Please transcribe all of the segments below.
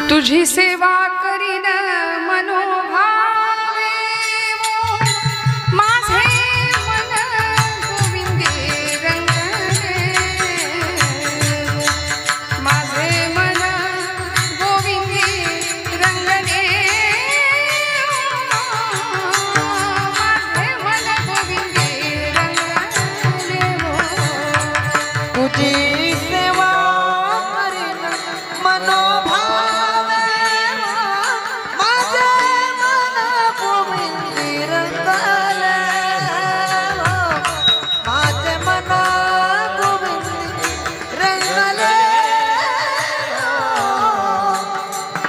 तुझी सेवा करीन मनोभावे माझे मन गोविंदे रंगले माझे मन गोविंदे रंगले माझे मन गोविंदे रंगले तुझी सेवा करीन मनोभावे माझे मन गोविंदी रंगले माझे मन गोविंदी रंगले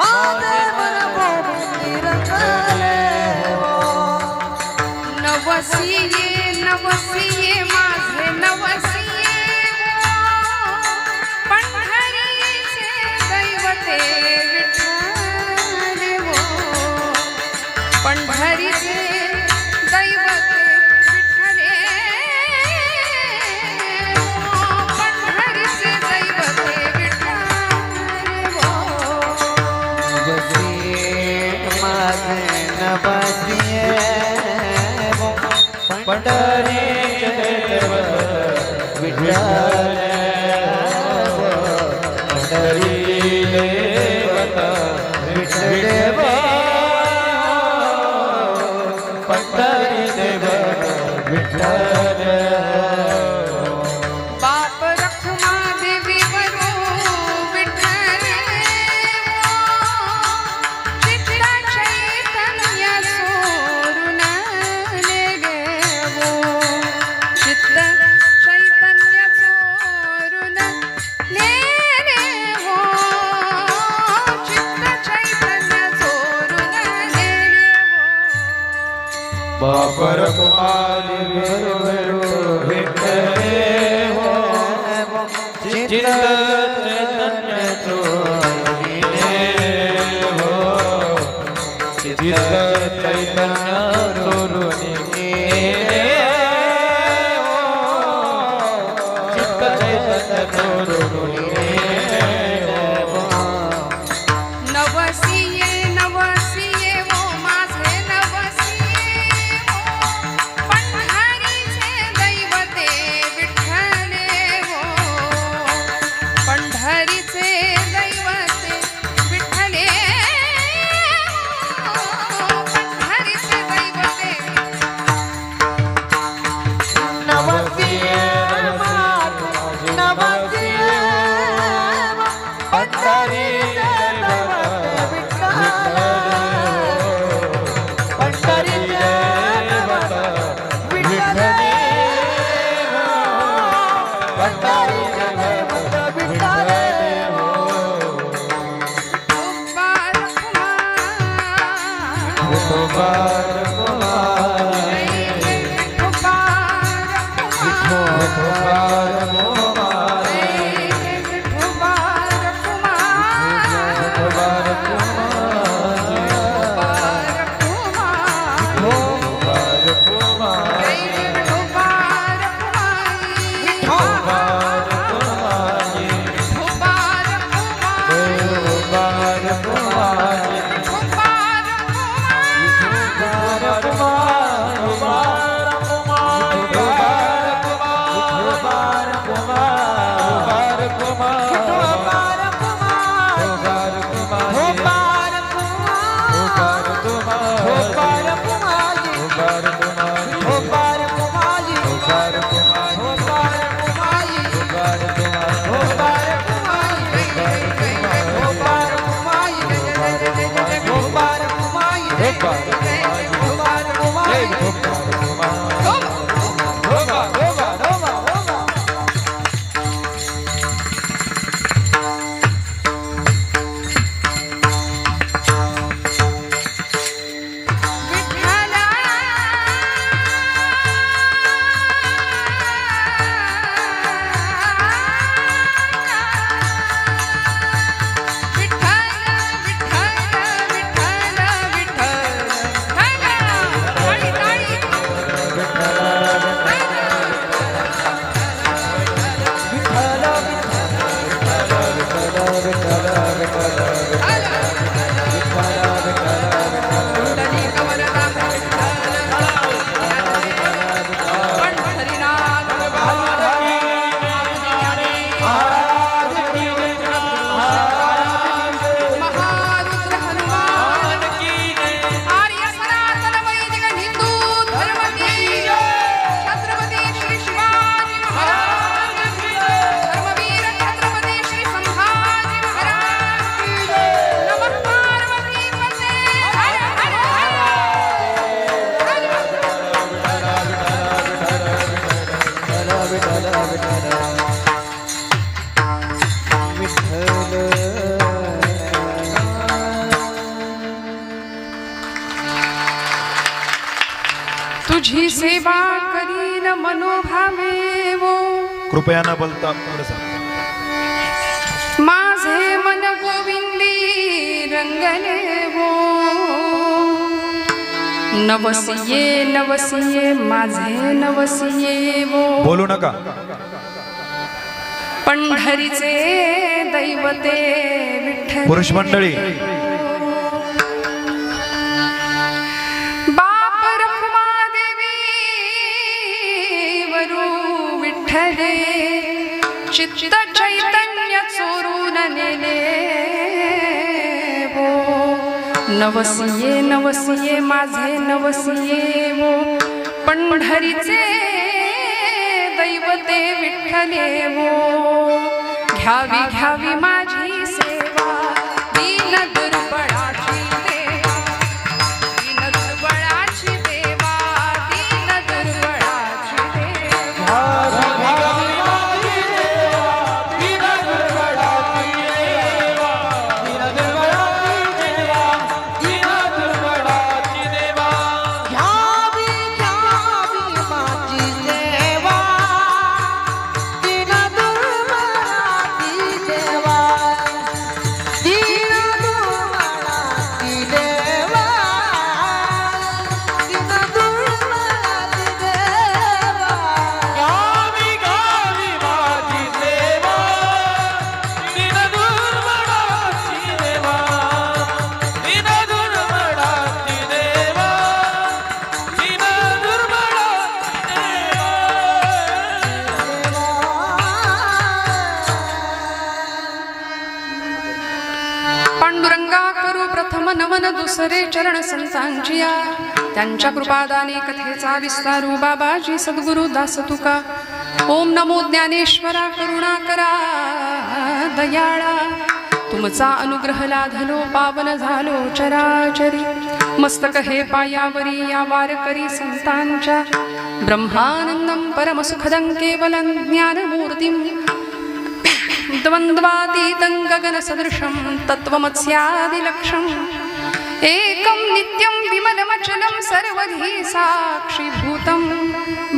माझे मन गोविंदी रंगले नवसिये नवसिये माझे नवसिये पंढरीचे दैवते विठ्ठल हो पंढरीचे दैवते विठ्ठले पंढरीचे दैवते विठ्ठल हो माझे नवसिये पंढरी देव विठ्ठल पंढरी देवता विठ्ठल पंढरी देव विठ्ठल बाप रखुमा देवी वरो विठ्ठल चित्त चैतन्य सोरुन नेगेवो चित्त चैतन्य सोरुन नेगेवो चित्त चैतन्य सोरुन नेगेवो बापर कुमारी विरु विठ्ठले हो चित्त चैतन्य चोरिले हो चित्त चैतन्य चोरुनिले हो चित्त चैतन्य चोरुनिले हो नवसिये नवसिये वो माझे नवसिये हो पंढरीचे दैवते विठ्ठले हो पंढरीचे दैवते विठ्ठले हो पंढरीचे दैवते नवसिये नवसिये पंढरी देव विठ्ठल पंढरी देव विठ्ठल पंढरी देव विठ्ठल विठोबार कुमार विठोबार कुमार विठोबार कुमार हो तुझी सेवा करीन मनोभावे वो कृपया न बोलता पुढे सांग. माझे मन गोविंदी रंगले वो नवसिये नवसिये माझे नवसिये वो बोलू नका. पंढरीचे दैवते विठ्ठल पुरुष मंडळी बाप रखुमादेवी वरू विठ्ठले चित्त चैतन्य चोरून नेले वो नवसिये नवसिये माझे नवसिये वो पंढरीचे दैवते विठ्ठले वो घ्यावी घ्यावी माझी सेवा दीन दुर्बळाची देवा दीन दुर्बळाची देवा दीन दुर्बळाची देवा घ्यावी घ्यावी माझी सेवा दीन दुर्बळाची देवा दीन दुर्बळाची देवा दीन दुर्बळाची देवा गावी गावी माझी सेवा दीन दुर्बळाची देवा दीन दुर्बळाची देवा दीन पांडुरंगा करू प्रथम नमन दुसरे चरण संतांचिया त्यांच्या कृपादाने कथेचा विस्तारू बाबाजी सद्गुरु दास तुका ओम नमो ज्ञानेश्वरा करुणा करा दयाळा तुमचा अनुग्रह लाधलो पावन झालो चराचरी मस्तक हे पायावरी या वारकरी संतांच्या ब्रह्मानंदं परमसुखदं केवलं ज्ञानमूर्तिं द्वन्द्वातीतं गगनसदृशं तत्त्वमस्यादिलक्ष्यम् एकं नित्यं विमलमचलं सर्वधी साक्षीभूतं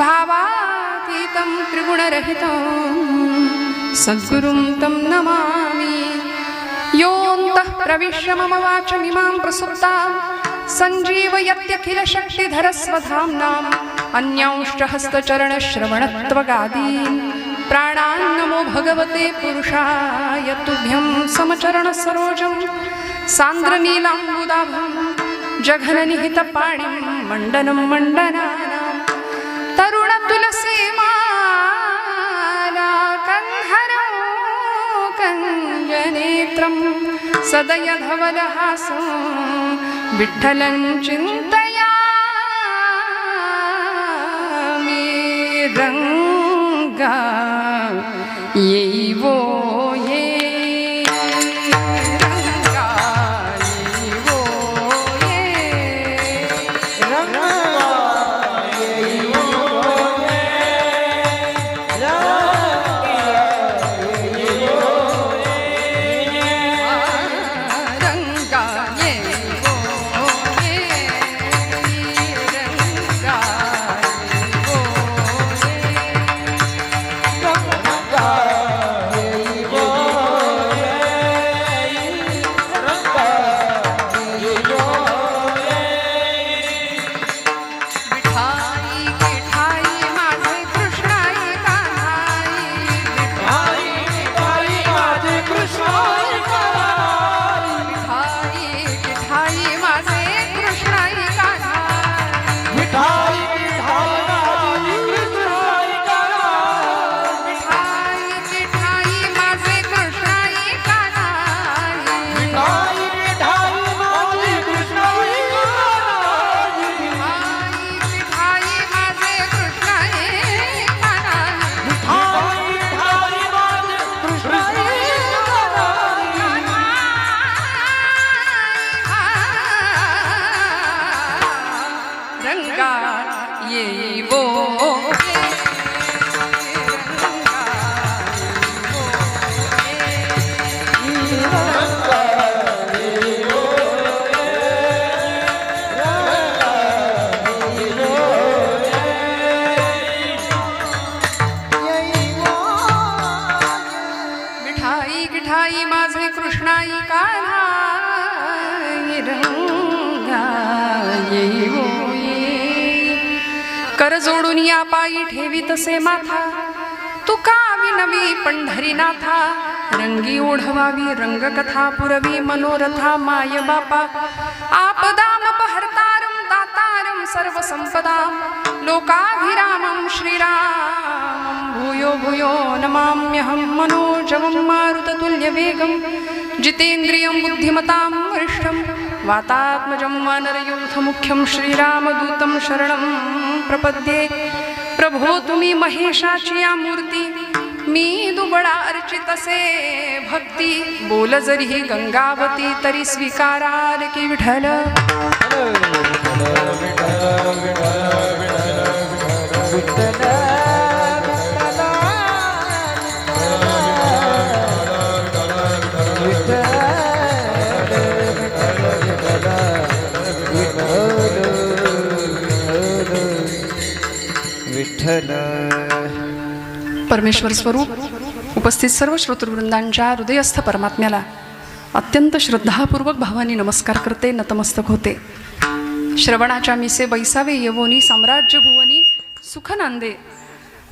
भावातीतं त्रिगुणरहितं सद्गुरुं तं नमामि योऽन्तः प्रविश्य मम वाचमिमां प्रसुप्तां सञ्जीवयत्यखिलशक्तिधरस्वधाम्नाम् अन्यांश्च हस्तचरणश्रवणत्वगादीन् प्राणान्नमो भगवते पुरुषाय तुभ्यं समचरणसरोजं सान्द्रनीलाम्बुदाभं जघननिहितपाणिं मण्डनं मण्डनानां तरुणतुलसीमाला कन्धरं कञ्जनेत्रं सदयधवलहासं विठ्ठलं चिन्तयामि रङ्गा येवो ये रङ्गा येवो ये रङ्गा येवो ये रङ्गा येवो ये कर जोडून या पायी ठेवी तसे माथा, तुका विनवी पंढरीनाथा, रंगी ओढवावी रंगकथा, पुरवी मनोरथा माय बापा, आपदामपहर्तारं दातारं सर्वसंपदां, लोकाभिरामं श्रीरामं भूयो भूयो नमाम्यहं, मनोजवं मारुततुल्यवेगं, जितेन्द्रियं बुद्धिमतां वरिष्ठं, वातात्मजं वानरयूथमुख्यं, श्रीरामदूतं शरणं प्रपद्ये. प्रभो तुम्ही महेशाची या मूर्ती, मी दुबळा अर्चितसे भक्ती, बोल जरी गंगावती तरी स्वीकाराल की विठ्ठल. परमेश्वर स्वरूप उपस्थित सर्व श्रोतृवृंदांच्या हृदयस्थ परमात्म्याला अत्यंत श्रद्धापूर्वक भावानी नमस्कार करते, नतमस्तक होते. श्रवणाच्या मिसे बैसावे यवोनी, साम्राज्य भुवनी सुख नांदे,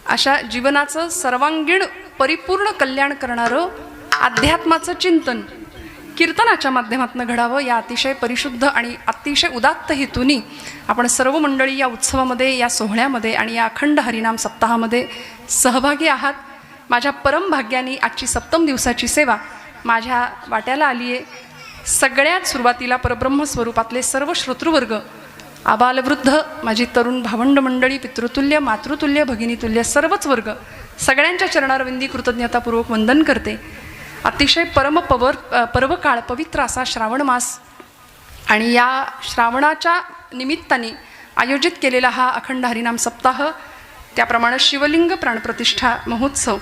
अशा जीवनाचं सर्वांगीण परिपूर्ण कल्याण करणारं अध्यात्माचं चिंतन कीर्तनाच्या माध्यमातून घडावं, या अतिशय परिशुद्ध आणि अतिशय उदात्त हेतूनी आपण सर्व मंडळी या उत्सवामध्ये, या सोहळ्यामध्ये आणि या अखंड हरिनाम सप्ताहामध्ये सहभागी आहात. माझ्या परमभाग्याने आजची सप्तम दिवसाची सेवा माझ्या वाट्याला आली आहे. सगळ्यात सुरुवातीला परब्रह्म स्वरूपातले सर्व श्रोतृवर्ग, आबालवृद्ध, माझी तरुण भावंड मंडळी, पितृतुल्य मातृतुल्य भगिनीतुल्य सर्वच वर्ग, सगळ्यांच्या चरणारविंदी कृतज्ञतापूर्वक वंदन करते. अतिशय पर्वकाळ पवित्र असा श्रावण मास आणि या श्रावणाच्या निमित्ताने आयोजित केलेला हा अखंड हरिनाम सप्ताह, त्याप्रमाणे शिवलिंग प्राणप्रतिष्ठा महोत्सव,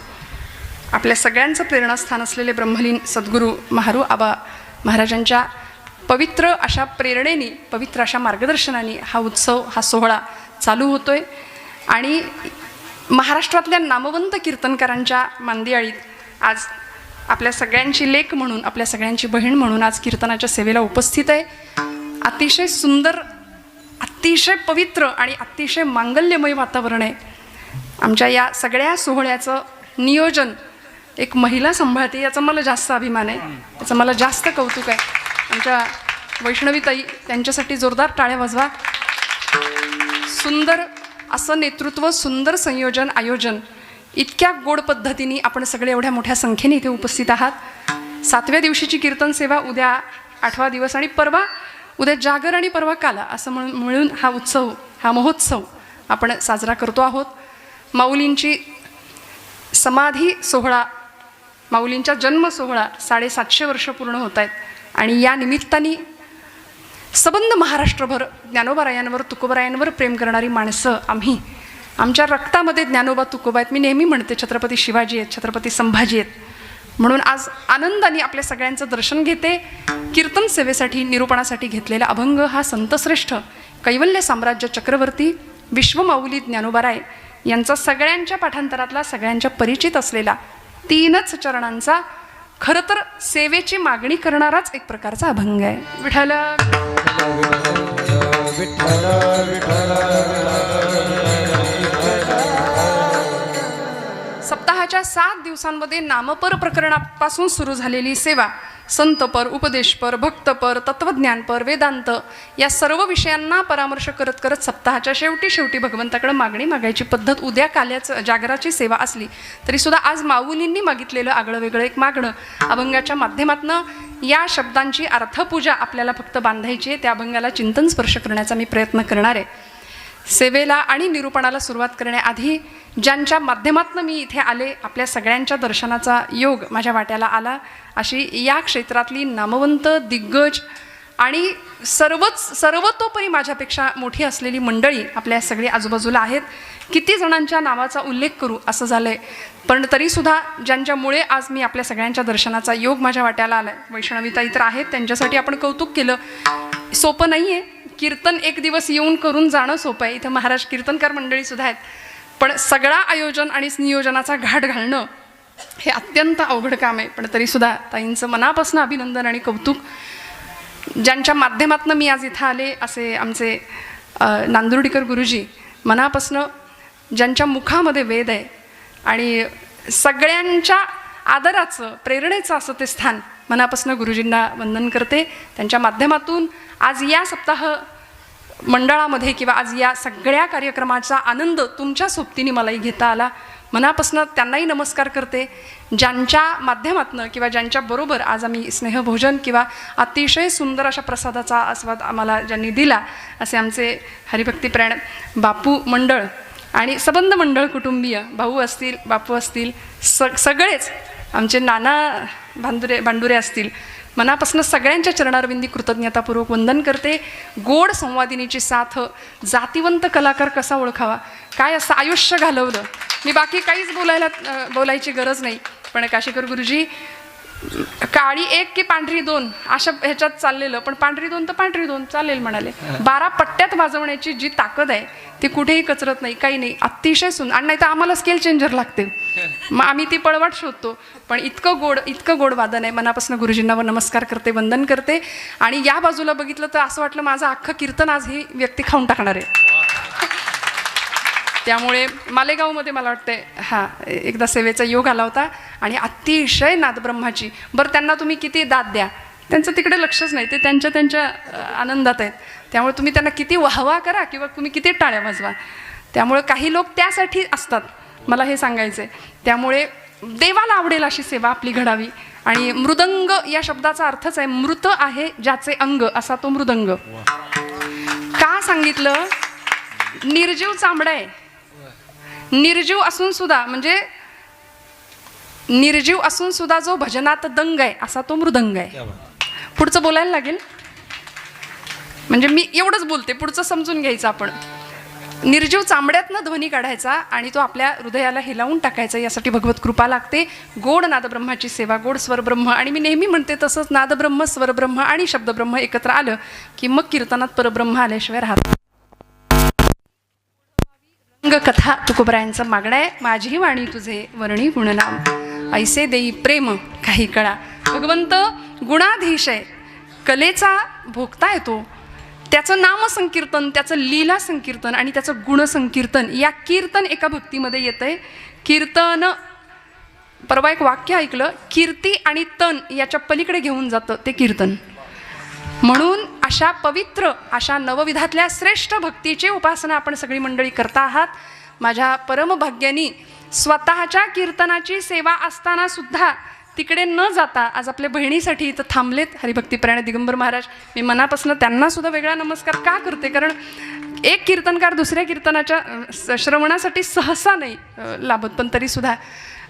आपल्या सगळ्यांचं प्रेरणास्थान असलेले ब्रह्मलीन सद्गुरू महारू आबा महाराजांच्या पवित्र अशा प्रेरणेने, पवित्र अशा मार्गदर्शनाने हा उत्सव, हा सोहळा चालू होतोय. आणि महाराष्ट्रातल्या नामवंत कीर्तनकारांच्या मांदियाळीत आज आपल्या सगळ्यांची लेक म्हणून, आपल्या सगळ्यांची बहीण म्हणून आज कीर्तनाच्या सेवेला उपस्थित आहे. अतिशय सुंदर, अतिशय पवित्र आणि अतिशय मांगल्यमय वातावरण आहे. आमच्या या सगळ्या सोहळ्याचं नियोजन एक महिला सांभाळते, याचा मला जास्त अभिमान आहे, याचं मला जास्त कौतुक आहे. आमच्या वैष्णवीताई, त्यांच्यासाठी जोरदार टाळ्या वाजवा. सुंदर असं नेतृत्व, सुंदर संयोजन, आयोजन, इतक्या गोड पद्धतीने आपण सगळे एवढ्या मोठ्या संख्येने इथे उपस्थित आहात. 7व्या दिवशीची कीर्तन सेवा उद्या 8वा दिवस आणि परवा उद्या जागर आणि परवा काला असं मिळून हा उत्सव, हा महोत्सव आपण साजरा करतो आहोत. माऊलींची समाधी सोहळा, माऊलींच्या जन्म सोहळा 750 वर्ष पूर्ण होत आहेत आणि या निमित्ताने सबंध महाराष्ट्रभर ज्ञानोबारायांवर, तुकोबारायांवर प्रेम करणारी माणसं आम्ही, आमच्या रक्तामध्ये ज्ञानोबा तुकोबा आहेत. मी नेहमी म्हणते छत्रपती शिवाजी आहेत, छत्रपती संभाजी आहेत. म्हणून आज आनंदाने आपल्या सगळ्यांचं दर्शन घेते. कीर्तन सेवेसाठी, निरूपणासाठी घेतलेला अभंग हा संतश्रेष्ठ कैवल्य साम्राज्य चक्रवर्ती विश्वमाऊली ज्ञानोबाराय यांचा सगळ्यांच्या पाठांतरातला, सगळ्यांच्या परिचित असलेला 3च चरणांचा, खरं तर सेवेची मागणी करणाराच एक प्रकारचा अभंग आहे. विठ्ठल सप्ताहाच्या 7 दिवसांमध्ये नामपर प्रकरणापासून सुरू झालेली सेवा संतपर, उपदेशपर, भक्तपर, तत्वज्ञानपर, वेदांत या सर्व विषयांना परामर्श करत करत सप्ताहाच्या शेवटी भगवंताकडे मागणी मागायची पद्धत. उद्या काल्याचं जागराची सेवा असली तरीसुद्धा आज माऊलींनी मागितलेलं आगळं वेगळं एक मागणं अभंगाच्या माध्यमातनं या शब्दांची अर्थपूजा आपल्याला फक्त बांधायची आहे. त्या अभंगाला चिंतन स्पर्श करण्याचा मी प्रयत्न करणार आहे. सेवेला आणि निरूपणाला सुरुवात करण्याआधी ज्यांच्या माध्यमातून मी इथे आले, आपल्या सगळ्यांच्या दर्शनाचा योग माझ्या वाट्याला आला, अशी या क्षेत्रातली नामवंत, दिग्गज आणि सर्वतोपरी माझ्यापेक्षा मोठी असलेली मंडळी आपल्या सगळी आजूबाजूला आहेत. किती जणांच्या नावाचा उल्लेख करू असं झालं आहे, पण तरीसुद्धा ज्यांच्यामुळे आज मी आपल्या सगळ्यांच्या दर्शनाचा योग माझ्या वाट्याला आला आहे, वैष्णवीताई तर आहेत, त्यांच्यासाठी आपण कौतुक केलं. सोपं नाही आहे कीर्तन, एक दिवस येऊन करून जाणं सोपं आहे. इथं महाराज कीर्तनकार मंडळीसुद्धा आहेत, पण सगळा आयोजन आणि नियोजनाचा घाट घालणं हे अत्यंत अवघड काम आहे. पण तरीसुद्धा ताईंचं मनापासून अभिनंदन आणि कौतुक. ज्यांच्या माध्यमातून मी आज इथं आले असे आमचे नांदुर्डीकर गुरुजी, मनापासनं ज्यांच्या मुखामध्ये वेद आहे आणि सगळ्यांच्या आदराचं प्रेरणेचं असं ते स्थान, मनापासनं गुरुजींना वंदन करते. त्यांच्या माध्यमातून आज या सप्ताह मंडळामध्ये किंवा आज या सगळ्या कार्यक्रमाचा आनंद तुमच्या सोबतीने मलाही घेता आला. मनापासनं त्यांनाही नमस्कार करते. ज्यांच्या माध्यमातनं किंवा ज्यांच्याबरोबर आज आम्ही स्नेहभोजन किंवा अतिशय सुंदर अशा प्रसादाचा आस्वाद आम्हाला ज्यांनी दिला, असे आमचे हरिभक्तीप्राण बापू मंडळ आणि सबंध मंडळ कुटुंबीय, भाऊ असतील, बापू असतील, सगळेच आमचे नाना भांडुरे असतील, मनापासून सगळ्यांच्या चरणारविंदी कृतज्ञतापूर्वक वंदन करते. गोड संवादिनीची साथ, जातिवंत कलाकार कसा ओळखावा, काय असं आयुष्य घालवलं. मी बाकी काहीच बोलायची गरज नाही, पण काशीकर गुरुजी काळी एक की पांढरी दोन अशा ह्याच्यात चाललेलं, पण पांढरी दोन तर पांढरी दोन चालेल म्हणाले. 12 पट्ट्यात वाजवण्याची जी ताकद आहे ती कुठेही कचरत नाही, काही नाही. अतिशय सुंदर. आणि नाही तर आम्हाला स्केल चेंजर लागते, मग आम्ही ती पळवाट शोधतो. पण इतकं गोड वादन आहे. मनापासून गुरुजींना नमस्कार करते, वंदन करते. आणि या बाजूला बघितलं तर असं वाटलं माझं अख्खं कीर्तन आज ही व्यक्ती खाऊन टाकणार आहे. त्यामुळे मालेगावमध्ये मला वाटते एकदा सेवेचा योग आला होता आणि अतिशय नादब्रह्माची. बरं, त्यांना तुम्ही किती दाद द्या, त्यांचं तिकडे लक्षच नाही, ते त्यांच्या आनंदात आहेत. त्यामुळे तुम्ही त्यांना किती वाहवा करा किंवा तुम्ही किती टाळ्या वाजवा, त्यामुळे काही लोक त्यासाठी असतात, मला हे सांगायचं आहे. त्यामुळे देवाला आवडेल अशी सेवा आपली घडावी. आणि मृदंग या शब्दाचा अर्थच आहे मृत आहे ज्याचे अंग, असा तो मृदंग. का सांगितलं? निर्जीव चांबडा आहे. निर्जीव असून सुद्धा जो भजनात दंग आहे असा तो मृदंग आहे. पुढचं बोलायला लागेल, म्हणजे मी एवढंच बोलते, पुढचं समजून घ्यायचं आपण. निर्जीव चांबड्यातनं ध्वनी काढायचा आणि तो आपल्या हृदयाला हेलावून टाकायचा, यासाठी भगवत कृपा लागते. गोड नादब्रह्माची सेवा, गोड स्वरब्रह्म. आणि मी नेहमी म्हणते तसंच, नादब्रह्म, स्वरब्रह्म आणि शब्दब्रह्म एकत्र आलं की मग कीर्तनात परब्रह्म आल्याशिवाय राहत. कथा तुकोबरायांचं मागणं आहे. माझी वाणी तुझे वर्णी गुणनाम, ऐसे देई प्रेम काही कळा. भगवंत गुणाधीश आहे, कलेचा भोगता येतो. त्याचं नामसंकीर्तन, त्याचं लीला संकीर्तन आणि त्याचं गुणसंकीर्तन, या कीर्तन एका भक्तीमध्ये येतंय. कीर्तन, परवा एक वाक्य ऐकलं, कीर्ती आणि तन याच्या पलीकडे घेऊन जातं ते कीर्तन. म्हणून अशा पवित्र, अशा नवविधातल्या श्रेष्ठ भक्तीची उपासना आपण सगळी मंडळी करता आहात. माझ्या परमभाग्यानी स्वतःच्या कीर्तनाची सेवा असताना सुद्धा तिकडे न जाता आज आपल्या बहिणीसाठी इथं थांबलेत हरिभक्तीप्राण दिगंबर महाराज. मी मनापासून त्यांना सुद्धा वेगळा नमस्कार का करते, कारण एक कीर्तनकार दुसऱ्या कीर्तनाच्या श्रवणासाठी सहसा नाही लाभत, पण तरीसुद्धा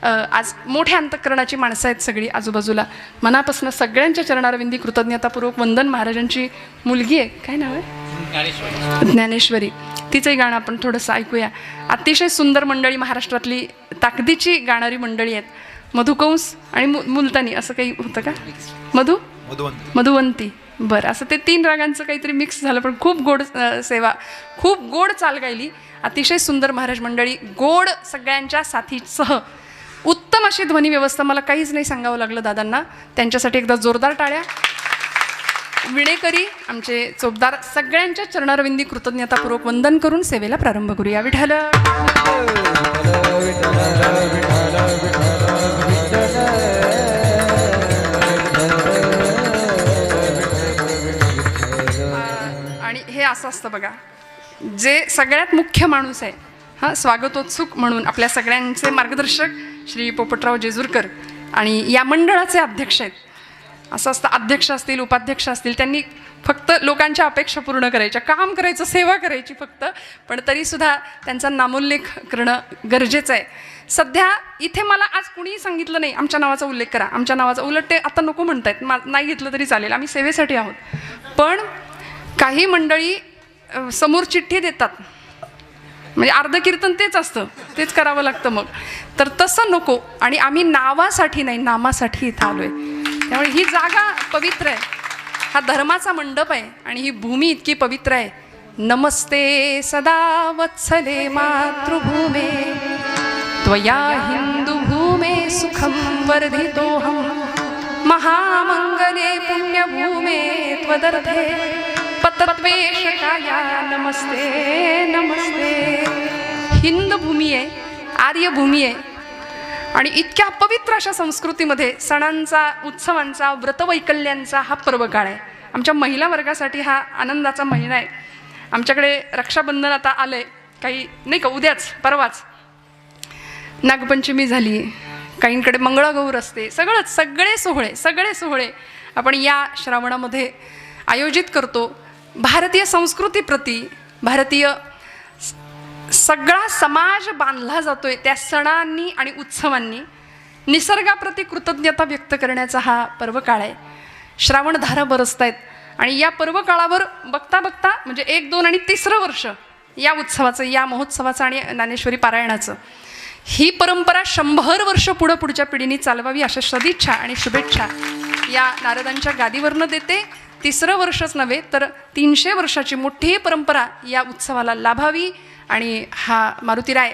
आज मोठ्या अंतःकरणाची माणसं आहेत सगळी आजूबाजूला. मनापासून सगळ्यांच्या चरणारविंदी कृतज्ञतापूर्वक वंदन. महाराजांची मुलगी आहे, काय नाव आहे? ज्ञानेश्वरी. तिचंही गाणं आपण थोडंसं ऐकूया. अतिशय सुंदर मंडळी, महाराष्ट्रातली ताकदीची गाणारी मंडळी आहेत. मधुकंस आणि मुलतानी असं काही होतं का? मधुवंती. बरं, असं ते 3 रागांचं काहीतरी मिक्स झालं, पण खूप गोड सेवा, खूप गोड चाल गायली. अतिशय सुंदर महाराज मंडळी, गोड सगळ्यांच्या साथीसह उत्तम अशी ध्वनी व्यवस्था. मला काहीच नाही सांगावं लागलं दादांना, त्यांच्यासाठी एकदा जोरदार टाळ्या. विणेकरी आमचे चोपदार, सगळ्यांच्या चरणारविंदी कृतज्ञतापूर्वक वंदन करून सेवेला प्रारंभ करूया. विठ्ठल आणि हे असं असतं बघा, जे सगळ्यात मुख्य माणूस आहे, स्वागतोत्सुक म्हणून आपल्या सगळ्यांचे मार्गदर्शक श्री पोपटराव जेजूरकर आणि या मंडळाचे अध्यक्ष आहेत. असं असतं, अध्यक्ष असतील, उपाध्यक्ष असतील, त्यांनी फक्त लोकांच्या अपेक्षा पूर्ण करायच्या, काम करायचं, सेवा करायची फक्त, पण तरीसुद्धा त्यांचा नामोल्लेख करणं गरजेचं आहे. सध्या इथे मला आज कुणीही सांगितलं नाही आमच्या नावाचा उल्लेख करा, आमच्या नावाचा, उलट ते आता नको म्हणतायत, नाही घेतलं तरी चालेल, आम्ही सेवेसाठी आहोत. पण काही मंडळी समोर चिठ्ठी देतात, म्हणजे अर्ध कीर्तन तेच असतं, तेच करावं लागतं मग. तर तसं नको. आणि आम्ही नावासाठी नाही, नामासाठी इथं आलो आहे. त्यामुळे ही जागा पवित्र आहे, हा धर्माचा मंडप आहे आणि ही भूमी इतकी पवित्र आहे. नमस्ते सदा वत्सले मातृभूमे, त्वया हिंदू भूमे सुखम वर्धितोहम, महामंगले पुण्यभूमे त्वदर्थे पतत्वेशकाया नमस्ते नमस्ते. हिंद भूमी आहे, आर्य भूमी आहे आणि इतक्या पवित्र अशा संस्कृतीमध्ये सणांचा, उत्सवांचा, व्रतवैकल्यांचा हा पर्वकाळ आहे. आमच्या महिला वर्गासाठी हा आनंदाचा महिना आहे. आमच्याकडे रक्षाबंधन आता आलंय, काही नाही का, उद्याच परवाच नागपंचमी झाली, काहींकडे मंगळागौर असते. सगळे सोहळे आपण या श्रावणामध्ये आयोजित करतो. भारतीय संस्कृतीप्रती भारतीय सगळा समाज बांधला जातोय त्या सणांनी आणि उत्सवांनी. निसर्गाप्रती कृतज्ञता व्यक्त करण्याचा हा पर्वकाळ आहे. श्रावणधारा बरसतायत आणि या पर्वकाळावर बघता बघता म्हणजे 1, 2 आणि 3रं वर्ष या उत्सवाचं, या महोत्सवाचं आणि ज्ञानेश्वरी पारायणाचं, ही परंपरा 100 वर्ष पुढच्या पिढीने चालवावी अशा सदिच्छा आणि शुभेच्छा या नारदांच्या गादीवरनं देते. 3रं वर्षच नव्हे तर 300 वर्षाची मोठी परंपरा या उत्सवाला लाभावी. आणि हा मारुतीराय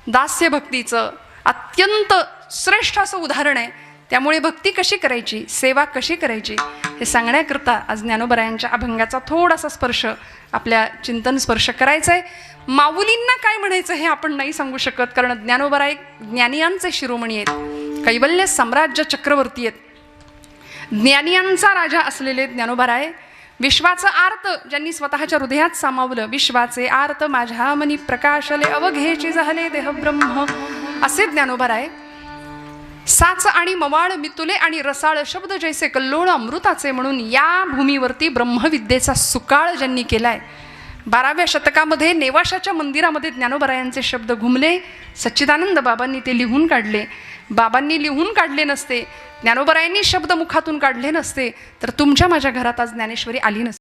दास्य भक्तीचं अत्यंत श्रेष्ठ असं उदाहरण आहे. त्यामुळे भक्ती कशी करायची, सेवा कशी करायची हे सांगण्याकरता आज ज्ञानोबरायांच्या अभंगाचा थोडासा स्पर्श आपल्या चिंतन स्पर्श करायचा आहे. माऊलींना काय म्हणायचं हे आपण नाही सांगू शकत, कारण ज्ञानोबराय ज्ञानियांचे शिरोमणी आहेत, कैवल्य साम्राज्य चक्रवर्ती आहेत, ज्ञानियांचा राजा असलेले ज्ञानोबराय. विश्वाचं आर्त ज्यांनी स्वतःच्या हृदयात सामावलं, विश्वाचे आर्त माझ्या मनी प्रकाशले, अवघेची झाले देह ब्रह्म, असे ज्ञानोबराय. साच आणि मवाळ मितुले आणि रसाळ शब्द जैसे कल्लोळ अमृताचे म्हणून या भूमीवरती ब्रह्मविद्येचा सुकाळ ज्यांनी केलाय. 12व्या शतकामध्ये नेवाशाच्या मंदिरामध्ये ज्ञानोबरायांचे शब्द घुमले. सच्चिदानंद बाबांनी ते लिहून काढले. बाबांनी लिहून काढले नसते, ज्ञानोबरायांनी शब्द मुखातून काढले नसते, तर तुमच्या माझ्या घरात आज ज्ञानेश्वरी आली नसते.